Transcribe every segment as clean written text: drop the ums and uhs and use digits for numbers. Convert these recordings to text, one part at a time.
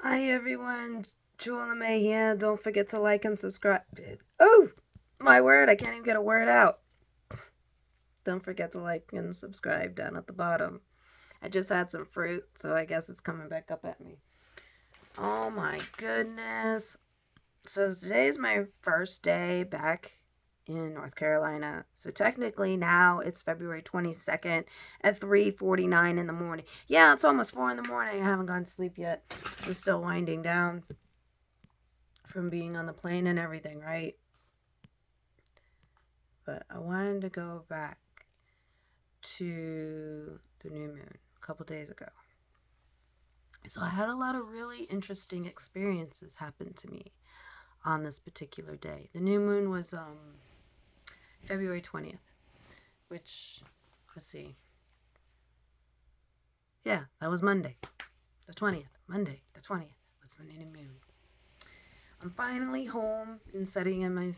Hi everyone, Joella May here. Don't forget to like and subscribe. Oh, my word, I can't even get a word out. Don't forget to like and subscribe down at the bottom. I just had some fruit, so I guess it's coming back up at me. Oh my goodness. So today's my first day back in North Carolina. So technically now it's February 22nd at 3:49 in the morning. Yeah, it's almost 4 in the morning. I haven't gone to sleep yet. I'm still winding down from being on the plane and everything, right? But I wanted to go back to the new moon a couple days ago. So I had a lot of really interesting experiences happen to me on this particular day. The new moon was February 20th, which, let's see. Yeah, that was Monday, the 20th. Monday, the 20th was the new moon. I'm finally home and sitting in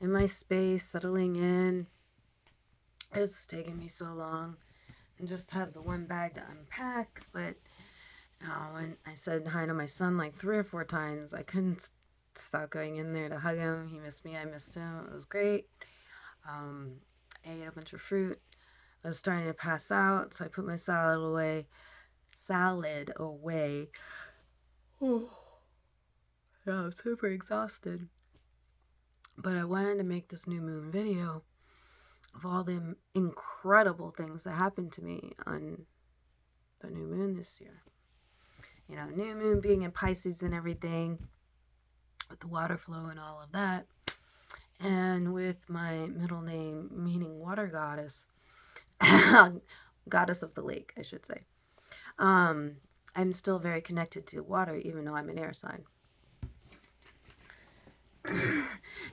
my space, settling in. It's taking me so long and just have the one bag to unpack, but when I said hi to my son like 3 or 4 times, I couldn't stop going in there to hug him. He missed me, I missed him. It was great. I ate a bunch of fruit. I was starting to pass out, so I put my salad away. Oh, yeah, I was super exhausted. But I wanted to make this new moon video of all the incredible things that happened to me on the new moon this year. You know, new moon being in Pisces and everything, with the water flow and all of that. And with my middle name meaning water goddess, goddess of the lake, I should say. I'm still very connected to water, even though I'm an air sign.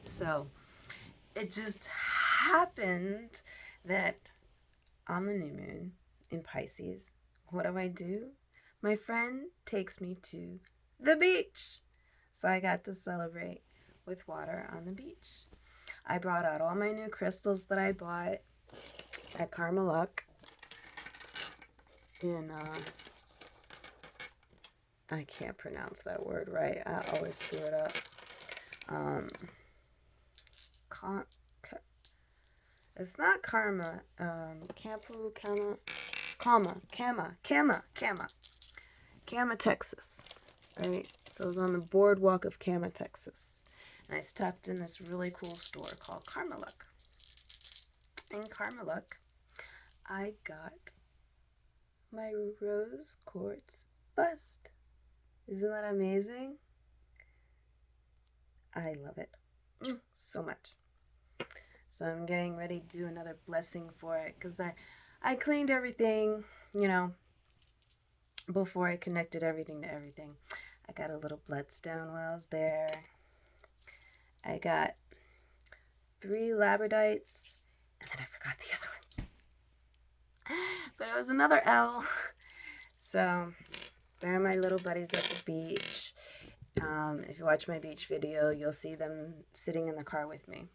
So it just happened that on the new moon in Pisces, what do? My friend takes me to the beach. So I got to celebrate with water on the beach. I brought out all my new crystals that I bought at Carmeluck in, I can't pronounce that word right. I always screw it up. It's not Karma. Kama, Texas. Right? So I was on the boardwalk of Kama, Texas. And I stopped in this really cool store called Carmeluck. In Carmeluck, I got my rose quartz bust. Isn't that amazing? I love it so much. So I'm getting ready to do another blessing for it because I cleaned everything, you know, before I connected everything to everything. I got a little bloodstone while I was there. I got 3 labradotes, and then I forgot the other one. But it was another L. So they're my little buddies at the beach. If you watch my beach video, you'll see them sitting in the car with me.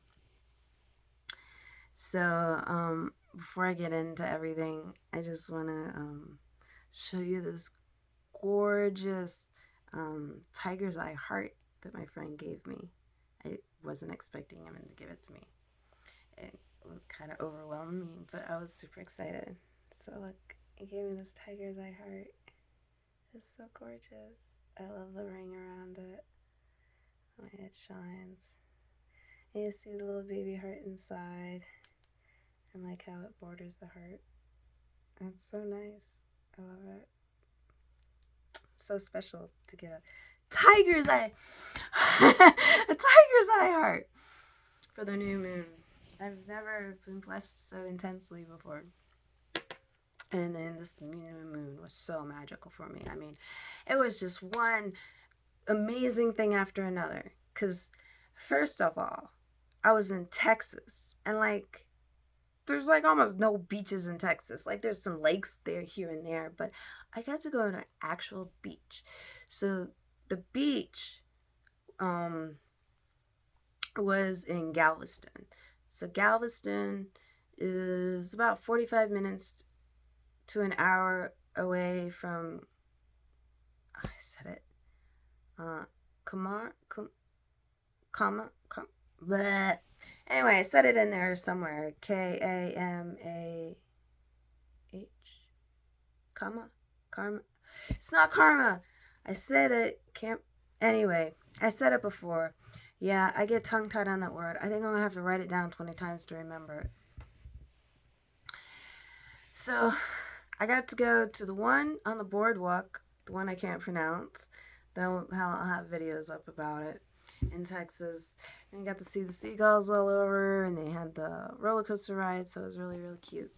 So before I get into everything, I just want to show you this gorgeous tiger's eye heart that my friend gave me. I wasn't expecting him to give it to me. It kind of overwhelmed me, but I was super excited. So look, he gave me this tiger's eye heart. It's so gorgeous. I love the ring around it. The way it shines. And you see the little baby heart inside. And like how it borders the heart. It's so nice. I love it. It's so special to get a tiger's eye. A tiger's eye heart for the new moon. I've never been blessed so intensely before. And then this new moon was so magical for me. I mean, it was just one amazing thing after another. Because, first of all, I was in Texas. And, like, there's, like, almost no beaches in Texas. Like, there's some lakes there, here and there. But I got to go to an actual beach. So, the beach was in Galveston. So, Galveston is about 45 minutes to an hour away from, I said it, Kamar, Kama, bleh. Anyway, I said it in there somewhere. KamaH. Kama? Karma? It's not karma. I said it. Can't. Anyway, I said it before. Yeah, I get tongue tied on that word. I think I'm going to have to write it down 20 times to remember it. So, I got to go to the one on the boardwalk, the one I can't pronounce. Though I'll have videos up about it in Texas. And you got to see the seagulls all over, and they had the roller coaster ride, so it was really, really cute.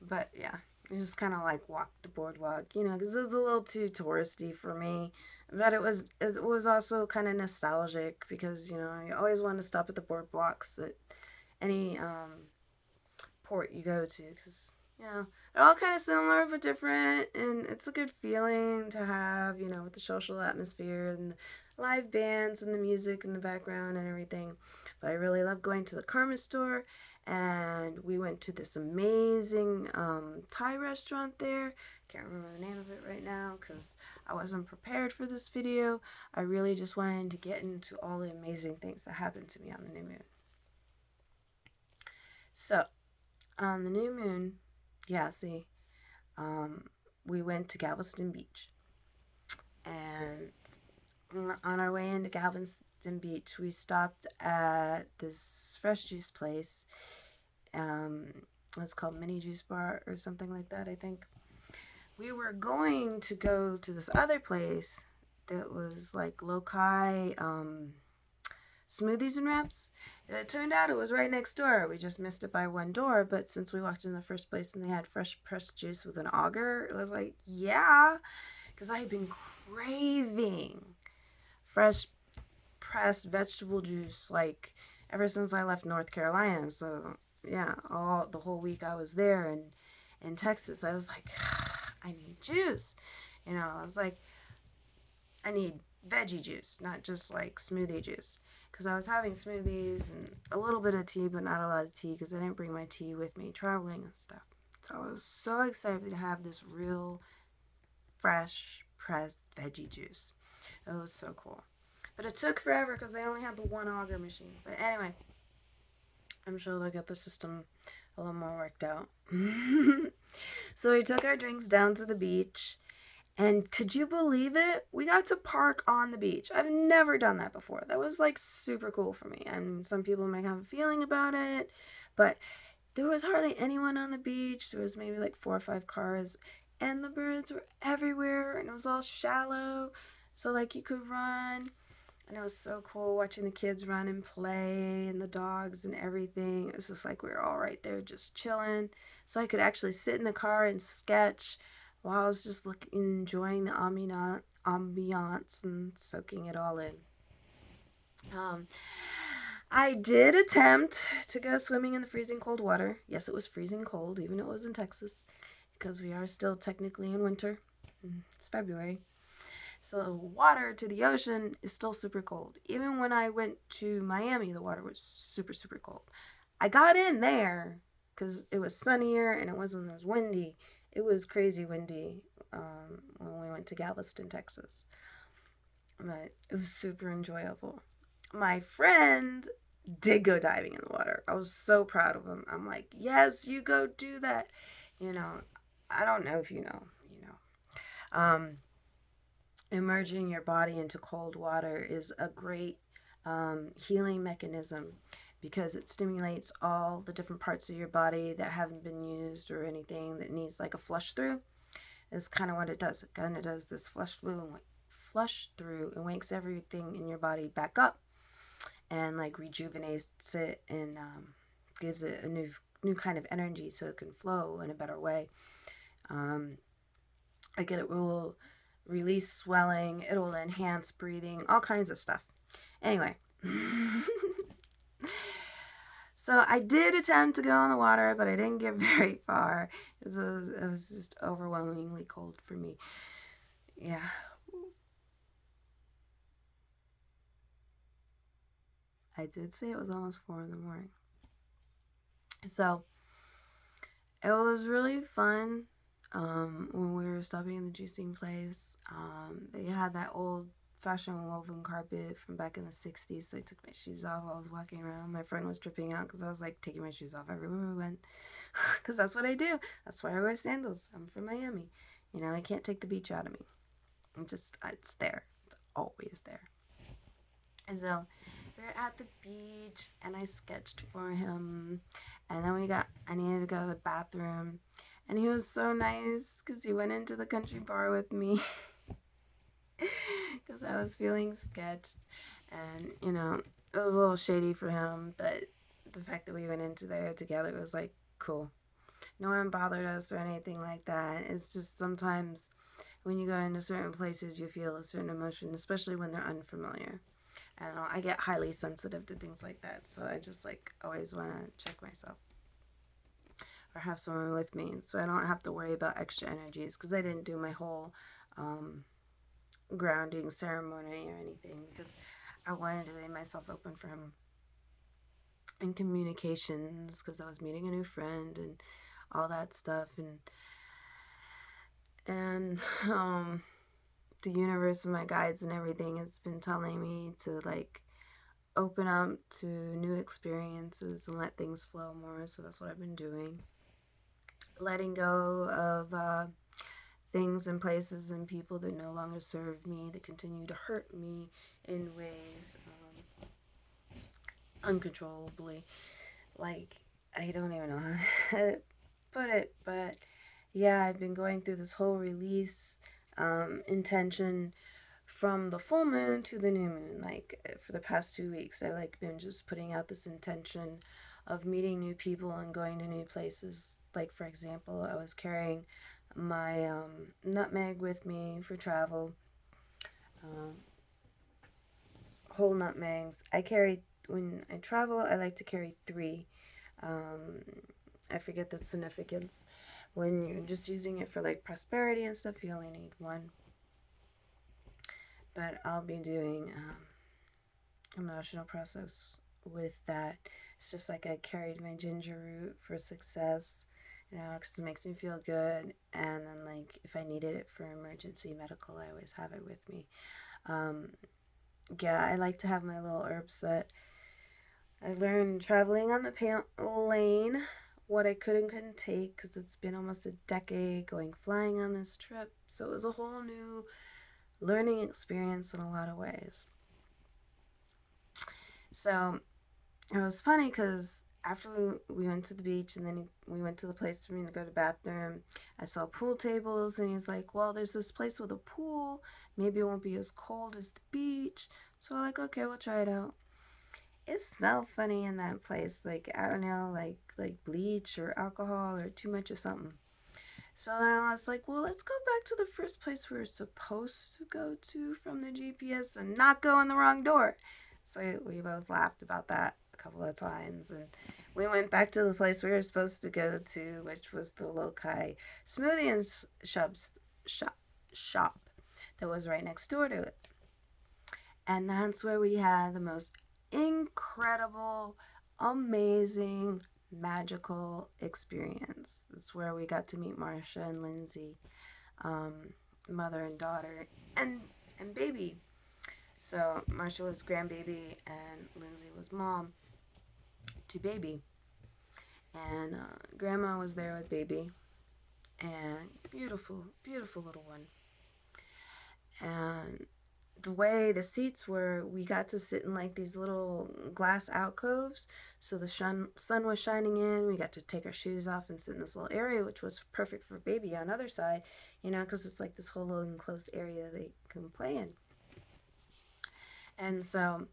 But yeah, we just kind of like walked the boardwalk, because it was a little too touristy for me. But it was also kind of nostalgic because you always want to stop at the boardwalks at any port you go to because they're all kind of similar but different, and it's a good feeling to have with the social atmosphere and the live bands and the music in the background and everything. But I really love going to the Karma store, and we went to this amazing Thai restaurant there. Can't remember the name of it right now because I wasn't prepared for this video. I really just wanted to get into all the amazing things that happened to me on the new moon. So on the new moon, yeah, see, we went to Galveston Beach. And on our way into Galveston Beach, we stopped at this fresh juice place. It's called Mini Juice Bar or something like that, I think. We were going to go to this other place that was like loci smoothies and wraps. It turned out it was right next door. We just missed it by one door, but since we walked in the first place and they had fresh pressed juice with an auger, it was like, yeah, because I had been craving fresh pressed vegetable juice like ever since I left North Carolina. So yeah, all the whole week I was there and in Texas, I was like, I need juice. I was like, I need veggie juice, not just like smoothie juice. Because I was having smoothies and a little bit of tea, but not a lot of tea because I didn't bring my tea with me traveling and stuff. So I was so excited to have this real, fresh, pressed veggie juice. It was so cool. But it took forever because they only had the one auger machine. But anyway, I'm sure they'll get the system a little more worked out. So we took our drinks down to the beach. And could you believe it? We got to park on the beach. I've never done that before. That was like super cool for me. I mean, some people might have a feeling about it, but there was hardly anyone on the beach. There was maybe like 4 or 5 cars, and the birds were everywhere, and it was all shallow, so like you could run. And it was so cool watching the kids run and play, and the dogs and everything. It was just like we were all right there just chilling. So I could actually sit in the car and sketch while I was just enjoying the ambiance and soaking it all in. I did attempt to go swimming in the freezing cold water. Yes, it was freezing cold, even though it was in Texas, because we are still technically in winter. It's February. So the water to the ocean is still super cold. Even when I went to Miami, the water was super, super cold. I got in there because it was sunnier and it wasn't as windy. It was crazy windy when we went to Galveston, Texas. But it was super enjoyable. My friend did go diving in the water. I was so proud of him. I'm like, yes, you go do that. I don't know if you know. Immerging your body into cold water is a great healing mechanism because it stimulates all the different parts of your body that haven't been used or anything that needs like a flush through. Is kind of what it does. It kind of does this flush through and wakes everything in your body back up and like rejuvenates it and gives it a new kind of energy so it can flow in a better way. Again, it will release swelling, it will enhance breathing, all kinds of stuff. Anyway, so I did attempt to go in the water, but I didn't get very far. It was just overwhelmingly cold for me. Yeah. I did say it was almost 4 in the morning. So it was really fun when we were stopping in the juicing place. They had that old fashion woven carpet from back in the 60s. So I took my shoes off while I was walking around. My friend was tripping out because I was like taking my shoes off everywhere we went. Because that's what I do. That's why I wear sandals. I'm from Miami. You know, I can't take the beach out of me. It's there. It's always there. And so we're at the beach and I sketched for him. And then I needed to go to the bathroom. And he was so nice because he went into the country bar with me because I was feeling sketched. And, you know, it was a little shady for him, but the fact that we went into there together was like cool. No one bothered us or anything like that. It's just sometimes when you go into certain places, you feel a certain emotion, especially when they're unfamiliar. I don't know, I get highly sensitive to things like that, so I just like always want to check myself or have someone with me so I don't have to worry about extra energies, because I didn't do my whole grounding ceremony or anything because I wanted to lay myself open for him in communications, because I was meeting a new friend and all that stuff, and the universe and my guides and everything has been telling me to like open up to new experiences and let things flow more. So that's what I've been doing. Letting go of things and places and people that no longer serve me, that continue to hurt me in ways uncontrollably. Like, I don't even know how to put it, but yeah, I've been going through this whole release intention from the full moon to the new moon. Like for the past 2 weeks, I like been just putting out this intention of meeting new people and going to new places. Like for example, I was carrying my nutmeg with me for travel. Whole nutmegs. When I travel, I like to carry 3. I forget the significance. When you're just using it for like prosperity and stuff, you only need 1. But I'll be doing emotional process with that. It's just like I carried my ginger root for success, you know, because it makes me feel good. And then like if I needed it for emergency medical, I always have it with me. Yeah, I like to have my little herbs that I learned traveling on the plane what I could and couldn't take, because it's been almost a decade going flying on this trip. So it was a whole new learning experience in a lot of ways. So it was funny because after we went to the beach and then we went to the place for me to go to the bathroom, I saw pool tables and he's like, well, there's this place with a pool. Maybe it won't be as cold as the beach. So I'm like, okay, we'll try it out. It smelled funny in that place. Like, I don't know, like bleach or alcohol or too much of something. So then I was like, well, let's go back to the first place we were supposed to go to from the GPS and not go in the wrong door. So we both laughed about that a couple of times. And we went back to the place we were supposed to go to, which was the Lokai Smoothie and shop that was right next door to it. And that's where we had the most incredible, amazing, magical experience. That's where we got to meet Marsha and Lindsay, mother and daughter, and baby. So Marsha was grandbaby and Lindsay was mom to baby. And grandma was there with baby. And beautiful, beautiful little one. And the way the seats were, we got to sit in like these little glass alcoves. So the sun was shining in. We got to take our shoes off and sit in this little area, which was perfect for baby on the other side, you know, because it's like this whole little enclosed area they can play in. And so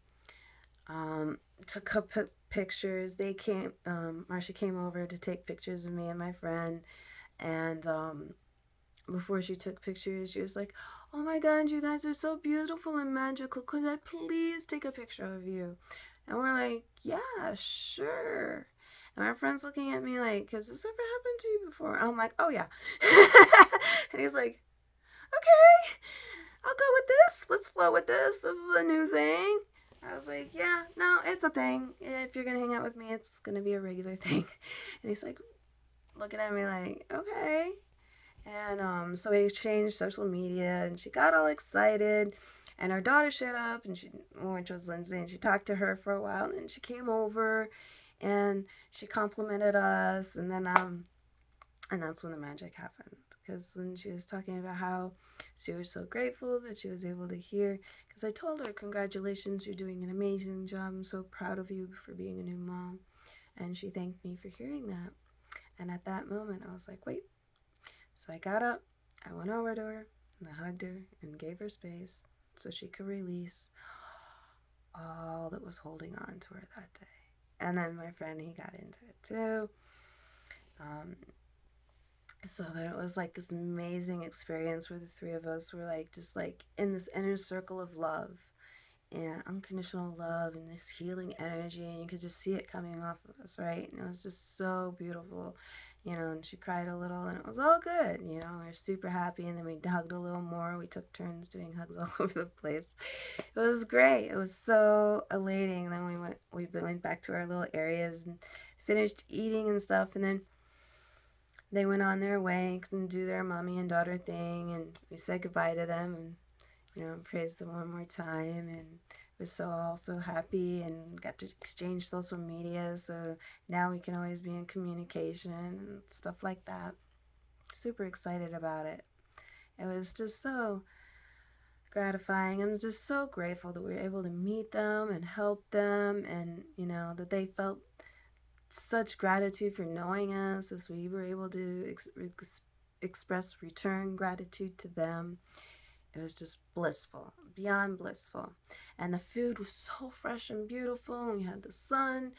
took up pictures. Marsha came over to take pictures of me and my friend. And before she took pictures, she was like, oh my god, you guys are so beautiful and magical. Could I please take a picture of you? And we're like, yeah, sure. And my friend's looking at me like, has this ever happened to you before? And I'm like, oh yeah. And he's like, okay, I'll go with this. Let's flow with this. This is a new thing. I was like, yeah, no, it's a thing. If you're going to hang out with me, it's going to be a regular thing. And he's like, looking at me like, okay. And so we exchanged social media and she got all excited. And our daughter showed up, and which was Lindsay, and she talked to her for a while, and then she came over, and she complimented us, and that's when the magic happened. Because then she was talking about how she was so grateful that she was able to hear. Because I told her, congratulations, you're doing an amazing job. I'm so proud of you for being a new mom. And she thanked me for hearing that. And at that moment, I was like, wait. So I got up, I went over to her, and I hugged her and gave her space so she could release all that was holding on to her that day. And then my friend, he got into it too. So then it was like this amazing experience where the three of us were like just like in this inner circle of love and unconditional love and this healing energy, and you could just see it coming off of us, right? And it was just so beautiful, and she cried a little, and it was all good. We were super happy, and then we hugged a little more. We took turns doing hugs all over the place. It was great. It was so elating. And then we went back to our little areas and finished eating and stuff, and then they went on their way and do their mommy and daughter thing, and we said goodbye to them, and praised them one more time, and was so happy, and got to exchange social media, so now we can always be in communication and stuff like that. Super excited about it. It was just so gratifying. I'm just so grateful that we were able to meet them and help them, and that they felt such gratitude for knowing us as we were able to express return gratitude to them. It was just blissful, beyond blissful. And the food was so fresh and beautiful. And we had the sun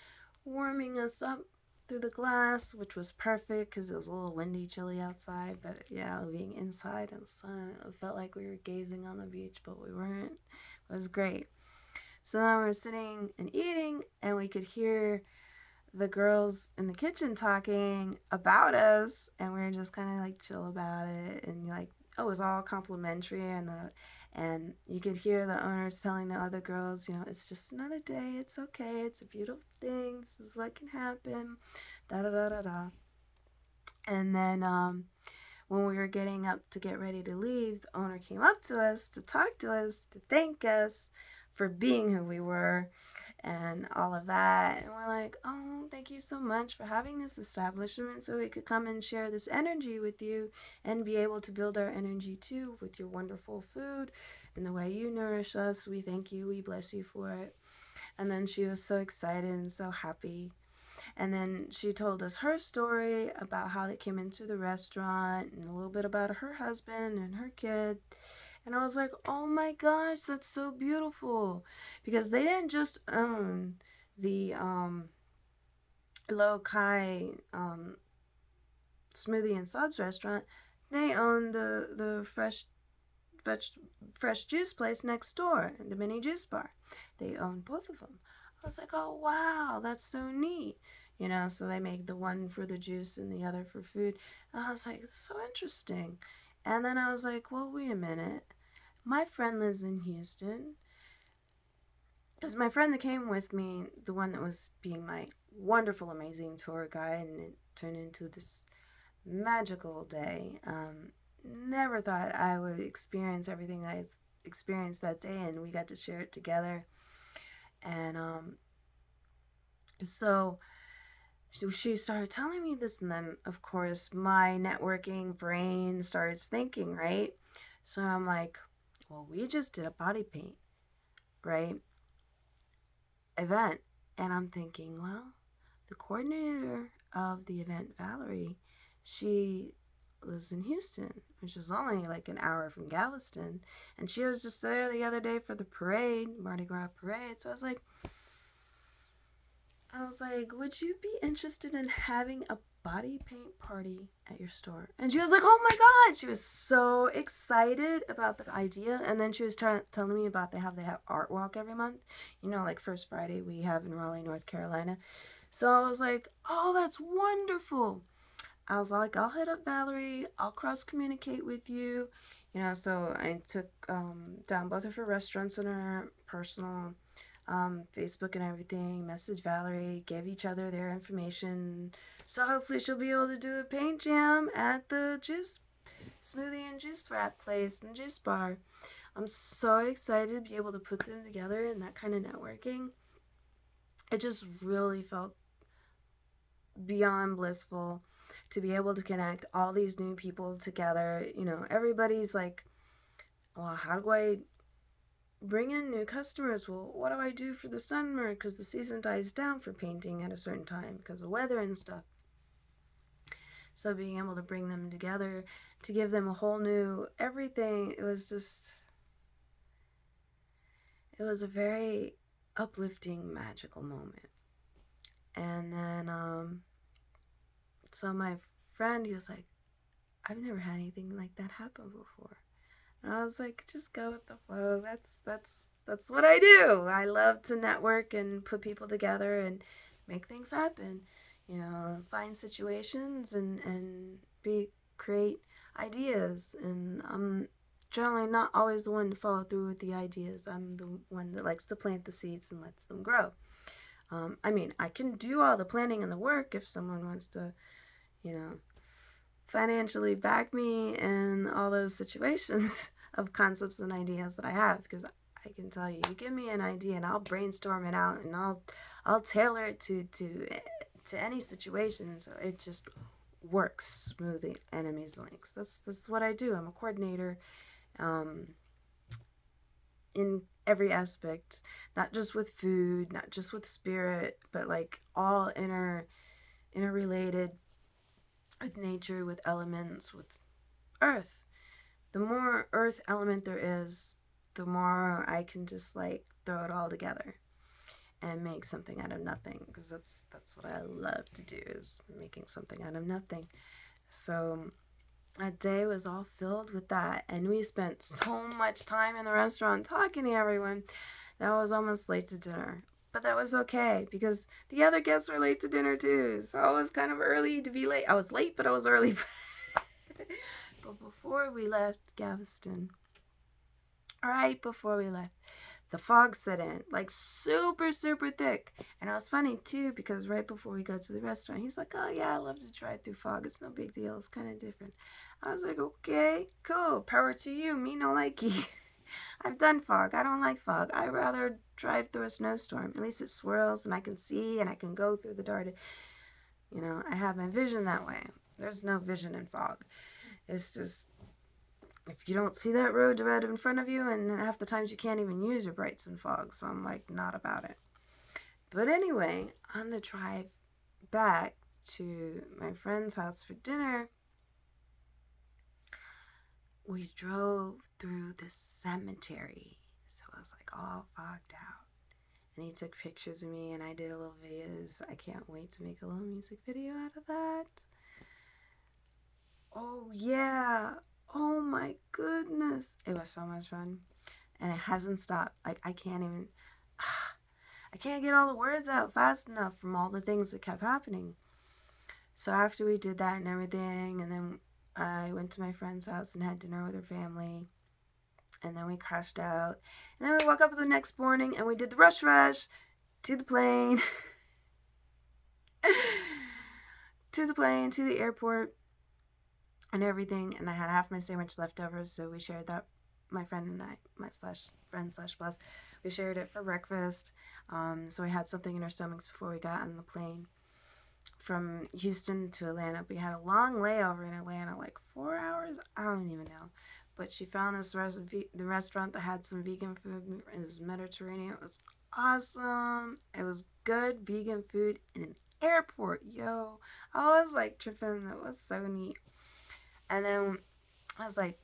warming us up through the glass, which was perfect because it was a little windy, chilly outside. But yeah, being inside in the sun, it felt like we were gazing on the beach, but we weren't. It was great. So now we're sitting and eating, and we could hear the girls in the kitchen talking about us, and we were just kind of like chill about it, and like, oh, it was all complimentary, and you could hear the owners telling the other girls, it's just another day, it's okay, it's a beautiful thing, this is what can happen, da da da da da. And then when we were getting up to get ready to leave, the owner came up to us to talk to us, to thank us for being who we were and all of that. And we're like, oh, thank you so much for having this establishment so we could come and share this energy with you and be able to build our energy too with your wonderful food and the way you nourish us. We thank you. We bless you for it. And then she was so excited and so happy. And then she told us her story about how they came into the restaurant and a little bit about her husband and her kid. And I was like, oh my gosh, that's so beautiful. Because they didn't just own the Low Kai Smoothie and Subs restaurant, they own the fresh juice place next door, the mini juice bar. They own both of them. I was like, oh wow, that's so neat. So they make the one for the juice and the other for food. And I was like, it's so interesting. And then I was like, well, wait a minute. My friend lives in Houston. Because my friend that came with me, the one that was being my wonderful, amazing tour guide, and it turned into this magical day. Never thought I would experience everything I experienced that day, and we got to share it together. And so she started telling me this, and then, of course, my networking brain starts thinking, right? So I'm like, well, we just did a body paint, right? Event. And I'm thinking, well, the coordinator of the event, Valerie, she lives in Houston, which is only like an hour from Galveston. And she was just there the other day for the parade, Mardi Gras parade. So I was like, would you be interested in having a body paint party at your store? And she was like, oh my God. She was so excited about the idea. And then she was telling me about they have art walk every month. Like first Friday we have in Raleigh, North Carolina. So I was like, oh, that's wonderful. I was like, I'll hit up Valerie. I'll cross communicate with you. So I took down both of her restaurants on her personal Facebook and everything, messaged Valerie, gave each other their information. So hopefully she'll be able to do a paint jam at the juice smoothie and juice wrap place and juice bar. I'm so excited to be able to put them together and that kind of networking. It just really felt beyond blissful to be able to connect all these new people together. You know, everybody's like, well, how do I bring in new customers? Well, what do I do for the summer? Because the season dies down for painting at a certain time because of weather and stuff. So being able to bring them together to give them a whole new everything, it was a very uplifting, magical moment. And then, so my friend, he was like, I've never had anything like that happen before. And I was like, just go with the flow. That's what I do. I love to network and put people together and make things happen. You know, find situations and create ideas. And I'm generally not always the one to follow through with the ideas. I'm the one that likes to plant the seeds and lets them grow. I mean, I can do all the planning and the work if someone wants to, you know, financially back me in all those situations of concepts and ideas that I have, because I can tell you, you give me an idea and I'll brainstorm it out and I'll tailor it to any situation so it just works smoothly and amazingly. That's what I do. I'm a coordinator in every aspect, not just with food, not just with spirit, but like all interrelated with nature, with elements, with earth. The more earth element there is, the more I can just like throw it all together and make something out of nothing, because that's what I love to do, is making something out of nothing. So that day was all filled with that, and we spent so much time in the restaurant talking to everyone that I was almost late to dinner. But that was okay because the other guests were late to dinner too. So I was kind of early to be late. I was late, but I was early. But before we left Galveston, right before we left, the fog set in, like super, super thick. And it was funny too because right before we got to the restaurant, he's like, oh yeah, I love to drive through fog. It's no big deal. It's kind of different. I was like, okay, cool. Power to you. Me no likey. I've done fog. I don't like fog. I'd rather drive through a snowstorm. At least it swirls and I can see and I can go through the dark. You know, I have my vision that way. There's no vision in fog. It's just, if you don't see that road right in front of you, and half the times you can't even use your brights in fog. So I'm like, not about it. But anyway, on the drive back to my friend's house for dinner, we drove through the cemetery. So I was like all fogged out. And he took pictures of me and I did a little videos. I can't wait to make a little music video out of that. Oh yeah. Oh my goodness. It was so much fun. And it hasn't stopped. Like I can't get all the words out fast enough from all the things that kept happening. So after we did that and everything, and then I went to my friend's house and had dinner with her family. And then we crashed out. And then we woke up the next morning and we did the rush to the plane. to the airport and everything. And I had half my sandwich left over, so we shared that. My friend and I, my friend/boss, we shared it for breakfast. So we had something in our stomachs before we got on the plane from Houston to Atlanta. We had a long layover in Atlanta, like 4 hours. I don't even know. But she found this the restaurant that had some vegan food. It was Mediterranean. It was awesome. It was good vegan food in an airport. Yo, I was like tripping. That was so neat. And then I was like,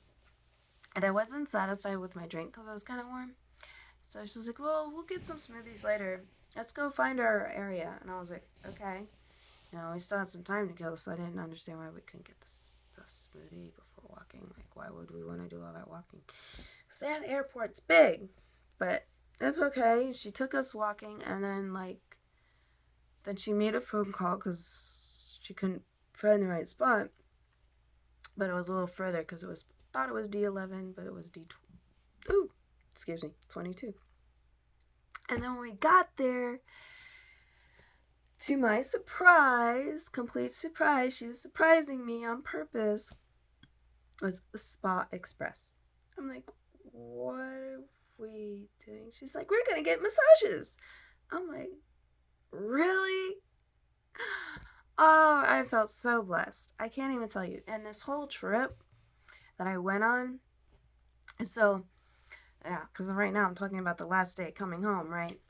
and I wasn't satisfied with my drink because it was kind of warm. So she's like, well, we'll get some smoothies later. Let's go find our area. And I was like, okay. You know, we still had some time to kill, so I didn't understand why we couldn't get the smoothie before walking. Like, why would we want to do all that walking? Because that airport's big. But it's okay. She took us walking, and then she made a phone call because she couldn't find the right spot. But it was a little further because thought it was D11, but it was D22. And then when we got there, to my surprise, complete surprise, she was surprising me on purpose, was the Spa Express. I'm like, what are we doing? She's like, we're going to get massages. I'm like, really? Oh, I felt so blessed. I can't even tell you. And this whole trip that I went on, so, yeah, because right now I'm talking about the last day coming home, right?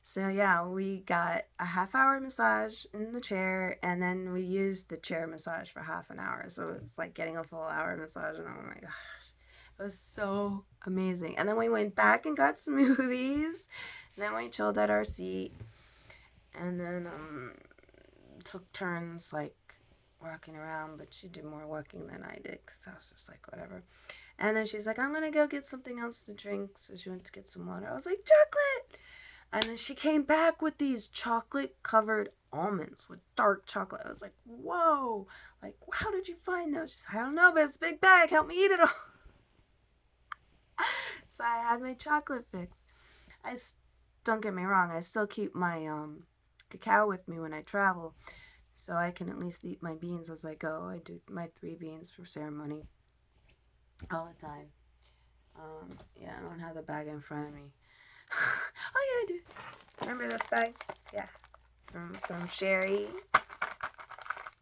So, yeah, we got a half-hour massage in the chair, and then we used the chair massage for half an hour. So it's like getting a full hour massage, and oh my gosh, it was so amazing. And then we went back and got smoothies, and then we chilled at our seat, and then took turns like walking around, but she did more walking than I did because I was just like, whatever. And then she's like, I'm gonna go get something else to drink. So she went to get some water. I was like, chocolate. And then she came back with these chocolate covered almonds with dark chocolate. I was like, whoa, like, how did you find those? She's like, I don't know, but it's a big bag. Help me eat it all. So I had my chocolate fix. Don't get me wrong, I still keep my cacao with me when I travel, so I can at least eat my beans as I go. I do my 3 beans for ceremony all the time. Yeah, I don't have the bag in front of me. Oh yeah, I do. Remember this bag? Yeah, from Sherry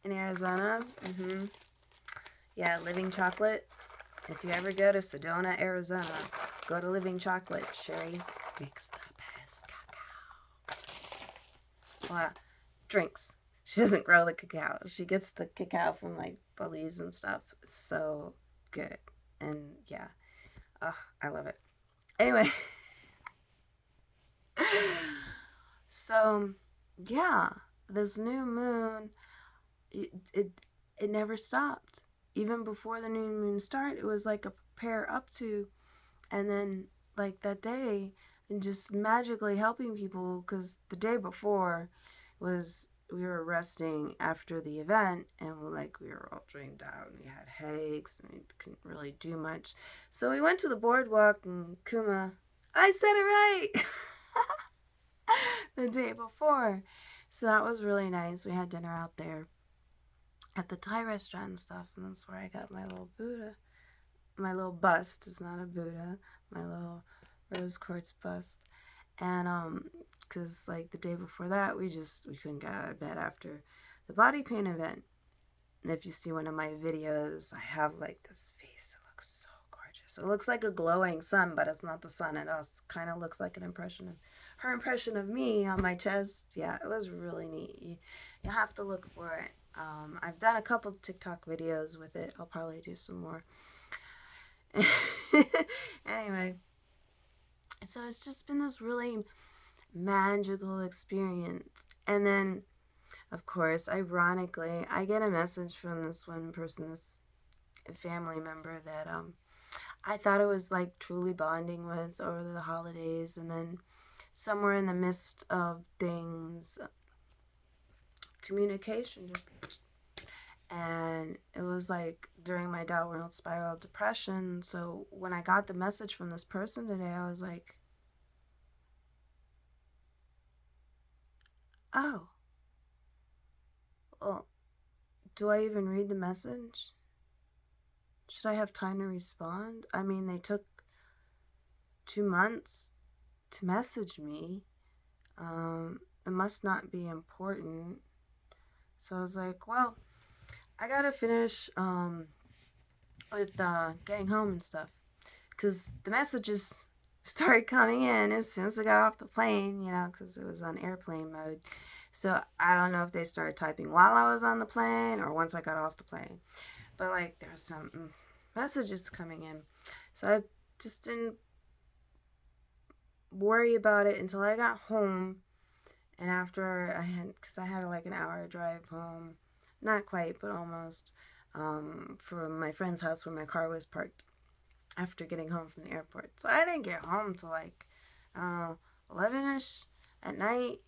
in Arizona. Yeah, Living Chocolate. If you ever go to Sedona, Arizona, go to Living Chocolate. Sherry makes the best cacao. Well, drinks. She doesn't grow the cacao. She gets the cacao from like Belize and stuff. It's so good. And yeah, I love it. Anyway, so yeah, this new moon, it never stopped. Even before the new moon started, it was like a prepare up to, and then like that day, and just magically helping people because the day before was we were resting after the event, and we were all drained out and we had headaches and we couldn't really do much, so we went to the boardwalk in Kuma. I said it right. The day before, so that was really nice. We had dinner out there at the Thai restaurant and stuff, and that's where I got my little Buddha, my little bust. It's not a Buddha, my little rose quartz bust. And because like the day before that, we couldn't get out of bed after the body paint event. And if you see one of my videos, I have like this face. It looks so gorgeous. It looks like a glowing sun, but it's not the sun. It also kind of looks like an impression of her impression of me on my chest. Yeah, it was really neat. You have to look for it. I've done a couple TikTok videos with it. I'll probably do some more. Anyway, so it's just been this really magical experience. And then, of course, ironically, I get a message from this one person, this family member that I thought it was like truly bonding with over the holidays, and then somewhere in the midst of things, communication just, and it was like during my downward spiral depression. So when I got the message from this person today, I was like, oh, well, do I even read the message? Should I have time to respond? I mean, they took 2 months to message me. It must not be important. So I was like, well, I gotta finish with getting home and stuff, because the messages started coming in as soon as I got off the plane, because it was on airplane mode. So I don't know if they started typing while I was on the plane or once I got off the plane. But like there's some messages coming in. So I just didn't worry about it until I got home. And after because I had like an hour drive home, not quite, but almost, from my friend's house where my car was parked after getting home from the airport. So I didn't get home till like, I don't know, 11ish at night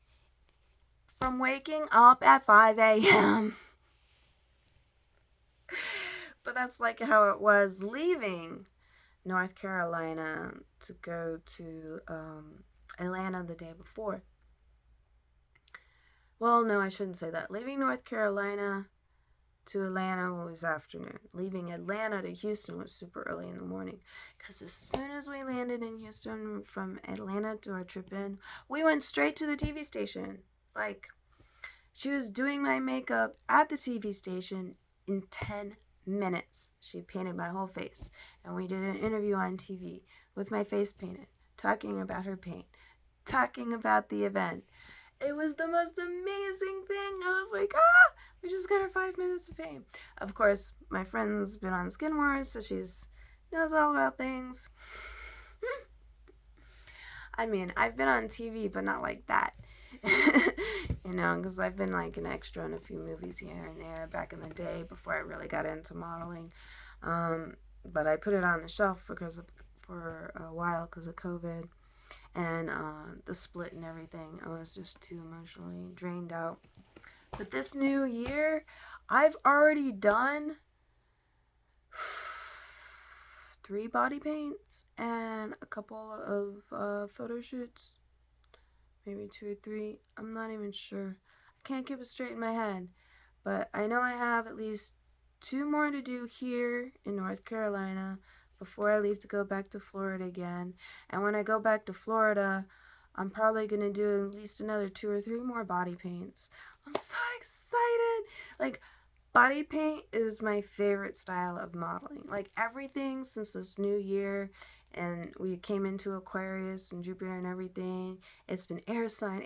from waking up at 5 a.m. But that's like how it was leaving North Carolina to go to Atlanta the day before. Well, no, I shouldn't say that. Leaving North Carolina to Atlanta was afternoon. Leaving Atlanta to Houston was super early in the morning. Because as soon as we landed in Houston from Atlanta to our trip in, we went straight to the TV station. Like, she was doing my makeup at the TV station in 10 minutes. She painted my whole face. And we did an interview on TV with my face painted, talking about her paint, talking about the event. It was the most amazing thing. I was like, we just got her 5 minutes of fame. Of course, my friend's been on Skin Wars, so she's knows all about things. I mean, I've been on TV, but not like that. Because I've been like an extra in a few movies here and there back in the day before I really got into modeling. But I put it on the shelf for a while because of COVID and the split and everything. I was just too emotionally drained out. But this new year, I've already done 3 body paints and a couple of photo shoots. Maybe 2 or 3. I'm not even sure. I can't keep it straight in my head. But I know I have at least 2 more to do here in North Carolina before I leave to go back to Florida again. And when I go back to Florida, I'm probably going to do at least another 2 or 3 more body paints. I'm so excited. Like, body paint is my favorite style of modeling. Like, everything since this new year and we came into Aquarius and Jupiter and everything, it's been air sign,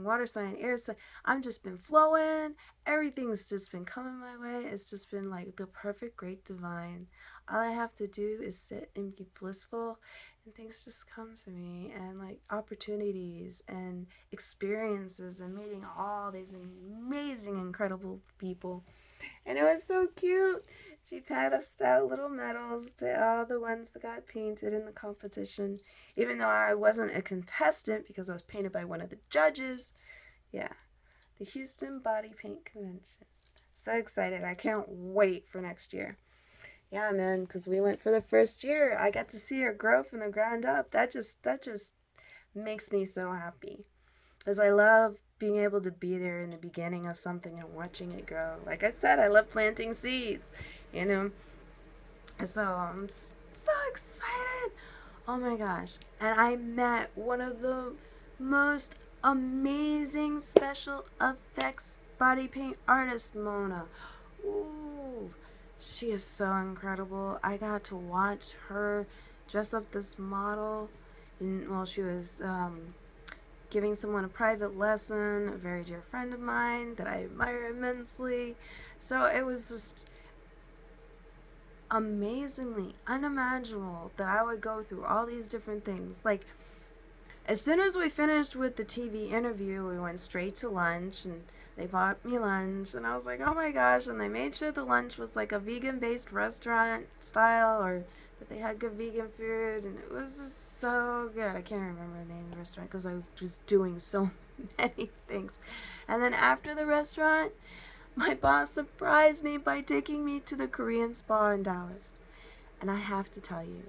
water sign, air sign. I've just been flowing. Everything's just been coming my way. It's just been like the perfect great divine. All I have to do is sit and be blissful, and things just come to me, and like opportunities and experiences and meeting all these amazing, incredible people. And it was so cute. She passed out little medals to all the ones that got painted in the competition, even though I wasn't a contestant because I was painted by one of the judges. Yeah, the Houston Body Paint Convention. So excited. I can't wait for next year. Yeah, man, because we went for the first year. I got to see her grow from the ground up. That just makes me so happy. Because I love being able to be there in the beginning of something and watching it grow. Like I said, I love planting seeds, you know. So I'm just so excited. Oh my gosh. And I met one of the most amazing special effects body paint artists, Mona. Ooh, she is so incredible. I got to watch her dress up this model while she was giving someone a private lesson, a very dear friend of mine that I admire immensely. So it was just amazingly unimaginable that I would go through all these different things. Like, as soon as we finished with the TV interview, we went straight to lunch, and they bought me lunch, and I was like, oh my gosh, and they made sure the lunch was like a vegan-based restaurant style, or that they had good vegan food, and it was just so good. I can't remember the name of the restaurant because I was doing so many things. And then after the restaurant, my boss surprised me by taking me to the Korean spa in Dallas. And I have to tell you,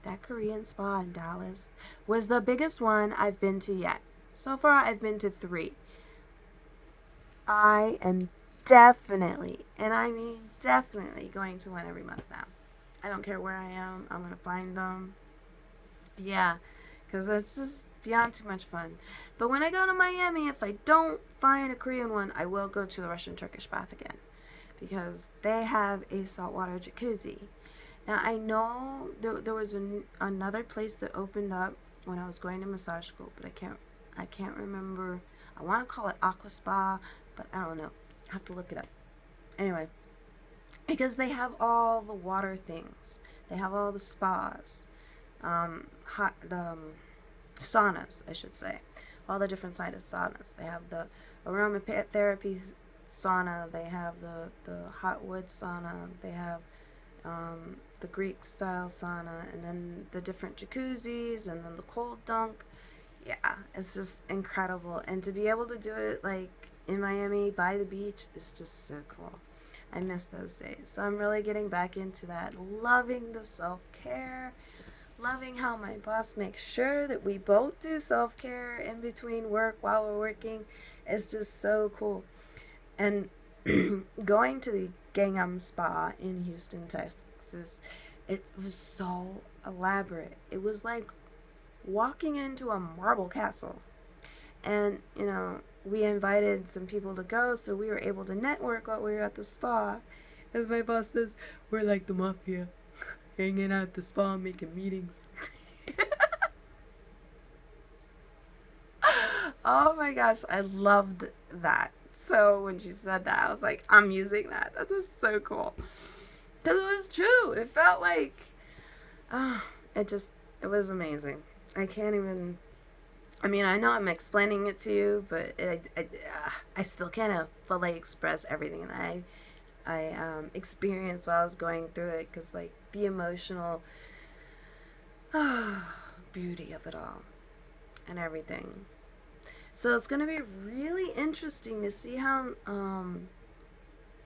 that Korean spa in Dallas was the biggest one I've been to yet. So far, I've been to 3. I am definitely, and I mean definitely, going to one every month now. I don't care where I am. I'm going to find them. Yeah, because it's just beyond too much fun. But when I go to Miami, if I don't find a Korean one, I will go to the Russian Turkish bath again, because they have a saltwater jacuzzi. Now, I know there was another place that opened up when I was going to massage school, but I can't remember. I want to call it Aqua Spa, but I don't know. I have to look it up. Anyway, because they have all the water things. They have all the spas, the saunas, I should say. All the different kinds of saunas. They have the aromatherapy sauna. They have the hot wood sauna. They have the Greek style sauna, and then the different jacuzzis, and then the cold dunk. Yeah, it's just incredible. And to be able to do it like in Miami by the beach is just so cool. I miss those days. So I'm really getting back into that, loving the self-care, loving how my boss makes sure that we both do self-care in between work while we're working. It's just so cool. And going to the Gangnam Spa in Houston, Texas. It was so elaborate. It was like walking into a marble castle. And, you know, we invited some people to go, so we were able to network while we were at the spa. As my boss says, we're like the mafia, hanging out at the spa, making meetings. Oh my gosh, I loved that. So when she said that, I was like, I'm using that. That is so cool. Because it was true. It felt like, oh, it was amazing. I can't even, I mean, I know I'm explaining it to you, but I still can't fully express everything that I experienced while I was going through it. Because, like, the emotional beauty of it all and everything. So it's going to be really interesting to see how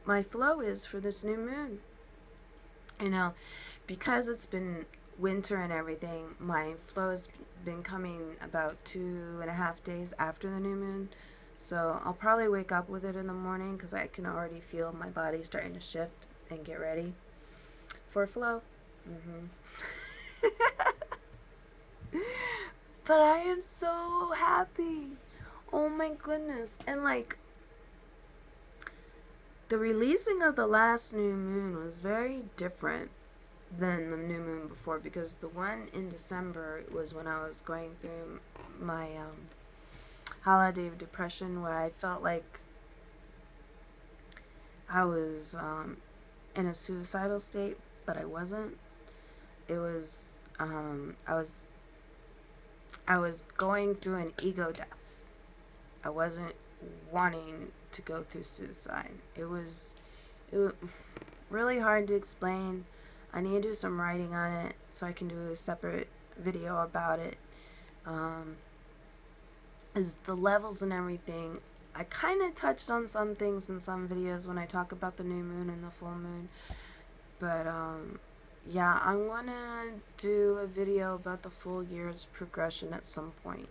my flow is for this new moon. You know, because it's been winter and everything, my flow has been coming about 2.5 days after the new moon. So I'll probably wake up with it in the morning because I can already feel my body starting to shift and get ready for flow. But I am so happy. Oh my goodness. And like, the releasing of the last new moon was very different than the new moon before, because the one in December was when I was going through my holiday of depression, where I felt like I was in a suicidal state, but I wasn't. It was I was going through an ego death. I wasn't wanting to go through suicide. It was really hard to explain. I need to do some writing on it so I can do a separate video about it. Is the levels and everything. I kind of touched on some things in some videos when I talk about the new moon and the full moon. But yeah, I'm gonna do a video about the full year's progression at some point.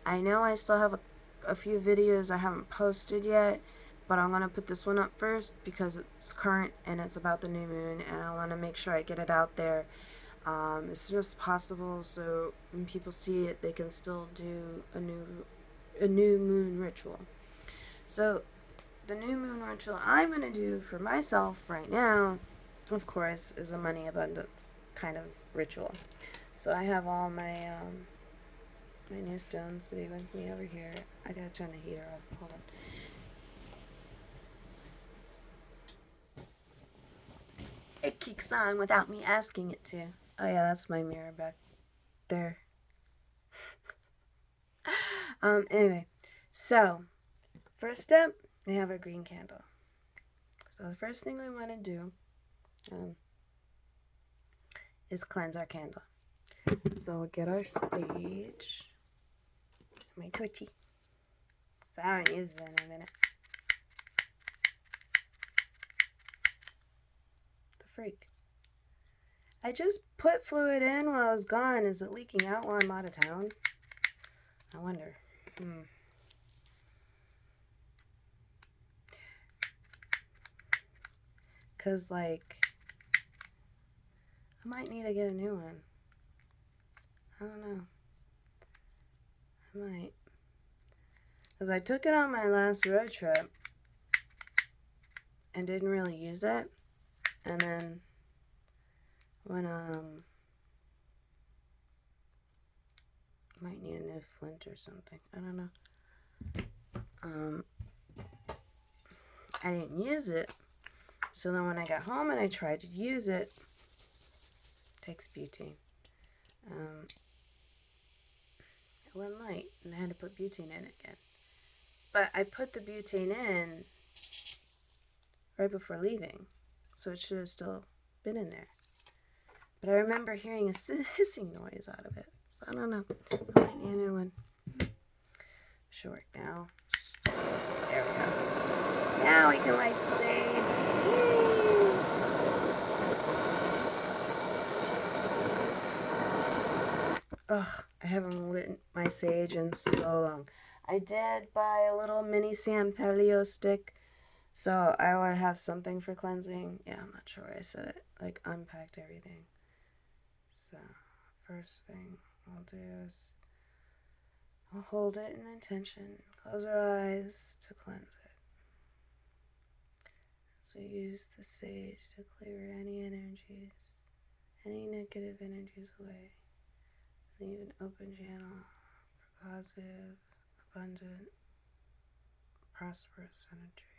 I know I still have a few videos I haven't posted yet, but I'm gonna put this one up first because it's current and it's about the new moon, and I want to make sure I get it out there as soon as possible, so when people see it, they can still do a new moon ritual. So the new moon ritual I'm gonna do for myself right now, of course, is a money abundance kind of ritual. So I have all my my new stones sitting with me over here. I gotta turn the heater off. Hold on. It kicks on without me asking it to. Oh yeah, that's my mirror back there. Anyway, so first step, we have a green candle. So the first thing we want to do is cleanse our candle. So we'll get our sage, my twitchy. So I haven't used it in a minute. The freak. I just put fluid in while I was gone. Is it leaking out while I'm out of town? I wonder. Because, like, I might need to get a new one. I don't know. I might. Because I took it on my last road trip and didn't really use it. And then when, might need a new flint or something. I don't know. I didn't use it. So then when I got home and I tried to use it, takes butane. It went light and I had to put butane in again. But I put the butane in right before leaving, so it should have still been in there. But I remember hearing a hissing noise out of it. So I don't know. I might need a new one. Short now. There we go. Now we can light the sage. Yay! Ugh, I haven't lit my sage in so long. I did buy a little mini San Pelio stick So I would have something for cleansing. Yeah, I'm not sure where I said it. Like, unpacked everything. So, first thing I'll do is I'll hold it in intention. Close our eyes to cleanse it. So we use the sage to clear any energies, any negative energies away. Leave an open channel for positive, abundant, prosperous energy.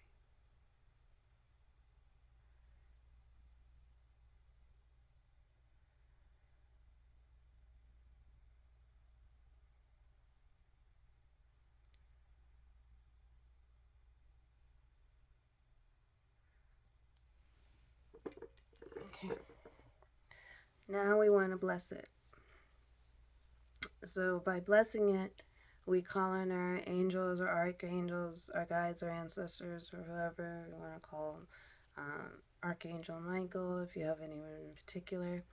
Okay. Now we want to bless it. So by blessing it, we call in our angels or archangels, our guides or ancestors, or whoever you want to call them. Archangel Michael, if you have anyone in particular.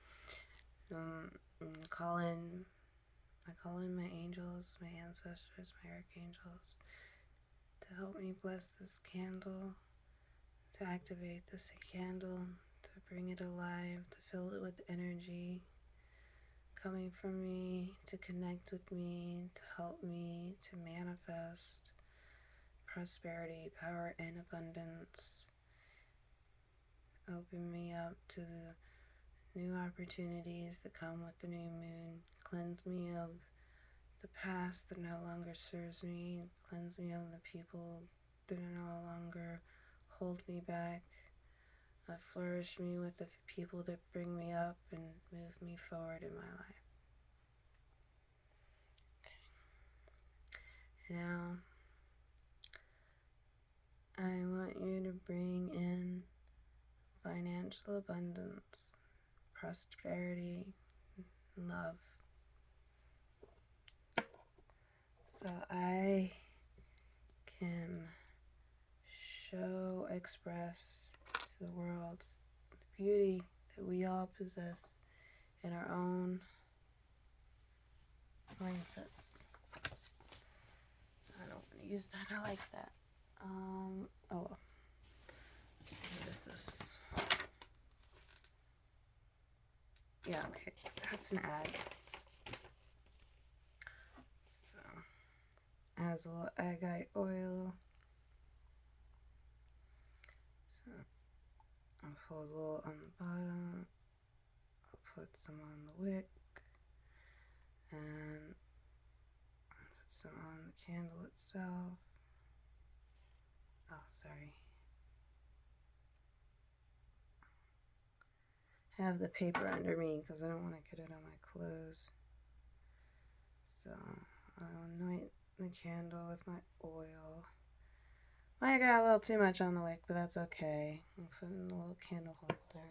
Call in. I call in my angels, my ancestors, my archangels to help me bless this candle, to activate this candle, to bring it alive, to fill it with energy coming from me, to connect with me, to help me to manifest prosperity, power, and abundance. Open me up to the new opportunities that come with the new moon. Cleanse me of the past that no longer serves me. Cleanse me of the people that no longer hold me back. Flourish me with the people that bring me up and move me forward in my life. Now, I want you to bring in financial abundance, prosperity, love. So I can express to the world the beauty that we all possess in our own mindsets. I don't want to use that. I like that. Oh, let's see, what is this? Yeah, okay, that's an ad. So, has a little agate oil. So, I'll put a little on the bottom. I'll put some on the wick. And I'll put some on the candle itself. Oh, sorry. Have the paper under me because I don't want to get it on my clothes. So I'll anoint the candle with my oil. I got a little too much on the wick, but that's okay. I'll put in the little candle holder.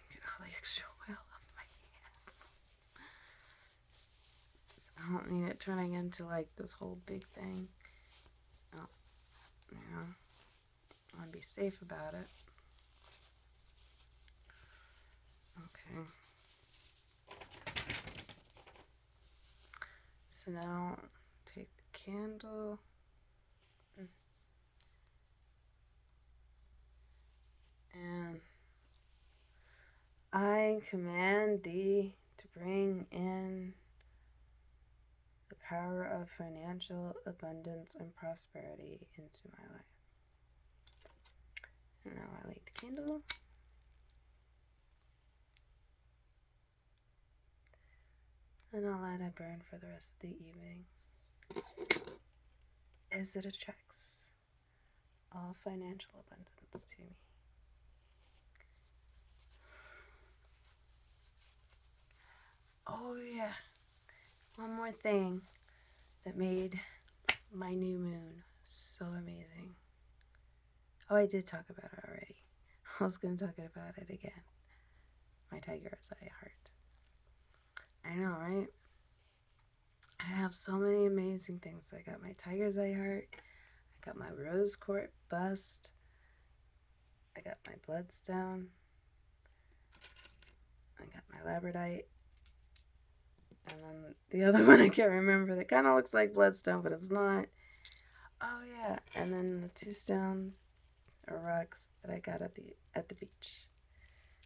Get all the extra oil off my hands. So I don't need it turning into like this whole big thing. Oh, you know, I want to be safe about it. Okay. So now take the candle and I command thee to bring in the power of financial abundance and prosperity into my life. And now I light the candle. And I'll let it burn for the rest of the evening as it attracts all financial abundance to me. Oh yeah, one more thing that made my new moon so amazing. Oh, I did talk about it already. I was going to talk about it again. My tiger's eye heart. I know, right? I have so many amazing things. I got my tiger's eye heart. I got my rose quartz bust. I got my bloodstone. I got my labradorite. And then the other one I can't remember that kind of looks like bloodstone, but it's not. Oh yeah, and then the 2 stones or rocks that I got at the beach.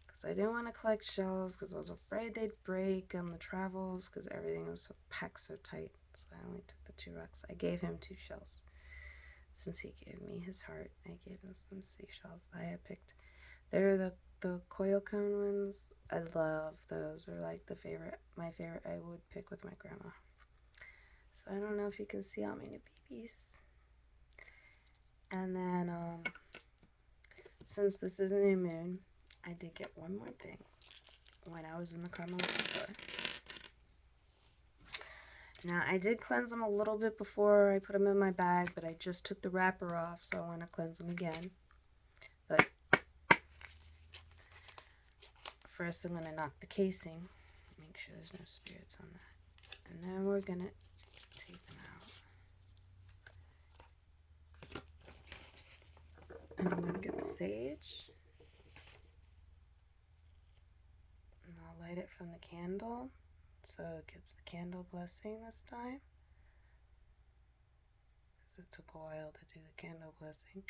Because I didn't want to collect shells because I was afraid they'd break on the travels because everything was so packed so tight. So I only took the 2 rocks. I gave him 2 shells. Since he gave me his heart, I gave him some seashells that I had picked. They're the coil cone ones. I love those. They're like my favorite I would pick with my grandma. So I don't know if you can see how many babies. And then, since this is a new moon, I did get one more thing when I was in the Carmelite store. Now, I did cleanse them a little bit before I put them in my bag, but I just took the wrapper off, so I want to cleanse them again. But first, I'm going to knock the casing, make sure there's no spirits on that. And then we're going to take them out. And I'm going to get the sage. And I'll light it from the candle, so it gets the candle blessing this time. Because it took a while to do the candle blessing,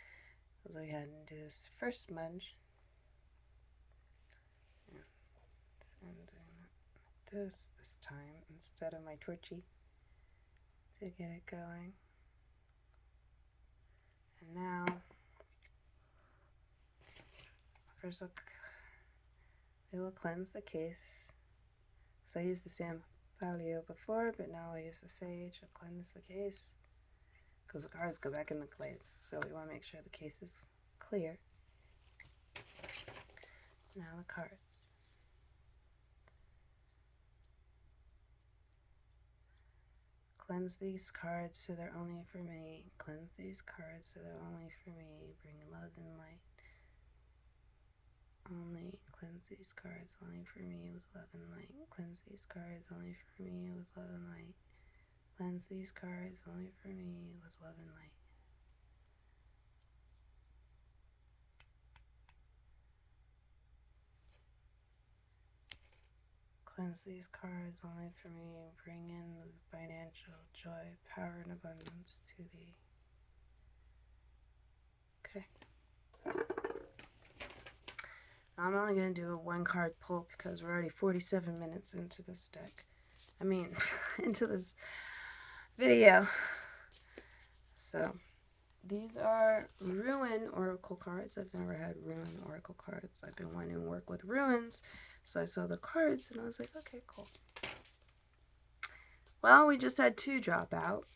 because I had to do this first smudge. Yeah. So I'm doing this time instead of my torchy to get it going. And now, first we will cleanse the case. So I used the San Palio before, but now I use the sage to cleanse the case. Because the cards go back in the case, so we want to make sure the case is clear. Now the cards. Cleanse these cards so they're only for me. Cleanse these cards so they're only for me. Bring love and light. Only cleanse these cards only for me with love and light. Cleanse these cards only for me with love and light. Cleanse these cards only for me with love and light. Cleanse these cards only for me. Bring in financial joy, power, and abundance to thee. Okay. I'm only going to do a 1-card pull because we're already 47 minutes into this deck. I mean, into this video. So, these are Ruin Oracle cards. I've never had Ruin Oracle cards. I've been wanting to work with ruins. So I saw the cards and I was like, okay, cool. Well, we just had 2 drop out.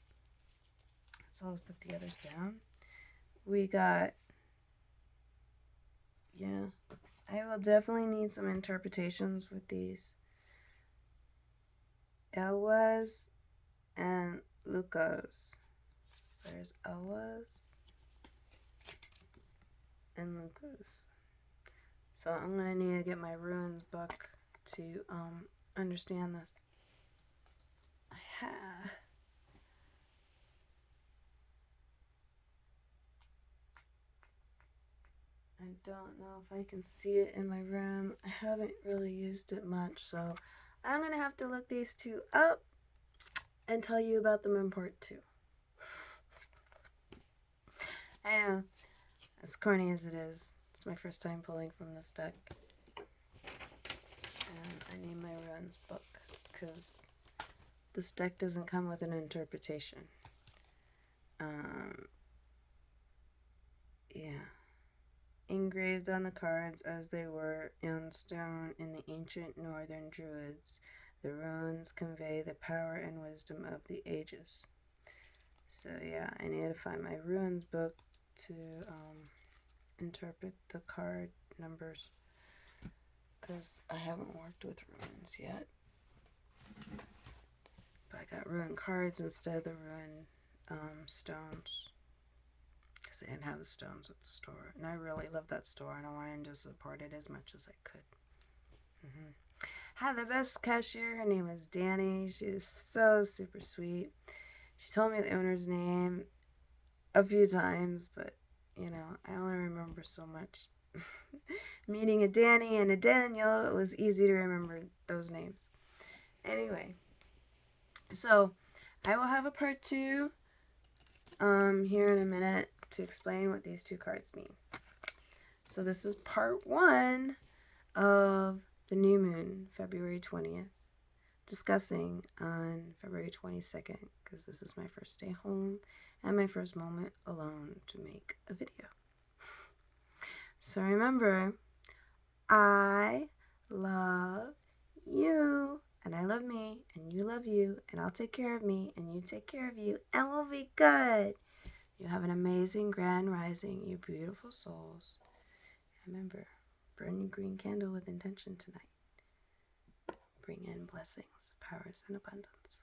So I'll stick the others down. We got, yeah, I will definitely need some interpretations with these. Elwes and Lucas. There's Elwes and Lucas. So I'm going to need to get my ruins book to understand this. I don't know if I can see it in my room. I haven't really used it much, so I'm going to have to look these 2 up and tell you about them in part 2. I know, as corny as it is, it's my first time pulling from this deck. And I need my ruins book, because this deck doesn't come with an interpretation. Yeah. Engraved on the cards as they were in stone in the ancient northern druids, the runes convey the power and wisdom of the ages. So yeah, I need to find my runes book to interpret the card numbers, because I haven't worked with runes yet. But I got rune cards instead of the rune stones, because they didn't have the stones at the store. And I really love that store, and I wanted to support it as much as I could. Had the best cashier. Her name was Danny. She was so super sweet. She told me the owner's name a few times, but you know, I only remember so much. Meeting a Danny and a Daniel, it was easy to remember those names. Anyway, so I will have a part 2 here in a minute to explain what these 2 cards mean. So this is part 1 of the new moon, February 20th, discussing on February 22nd, because this is my first day home and my first moment alone to make a video. So remember, I love you, and I love me, and you love you, and I'll take care of me, and you take care of you, and we'll be good. You have an amazing grand rising, you beautiful souls. Remember, burn your green candle with intention tonight. Bring in blessings, powers, and abundance.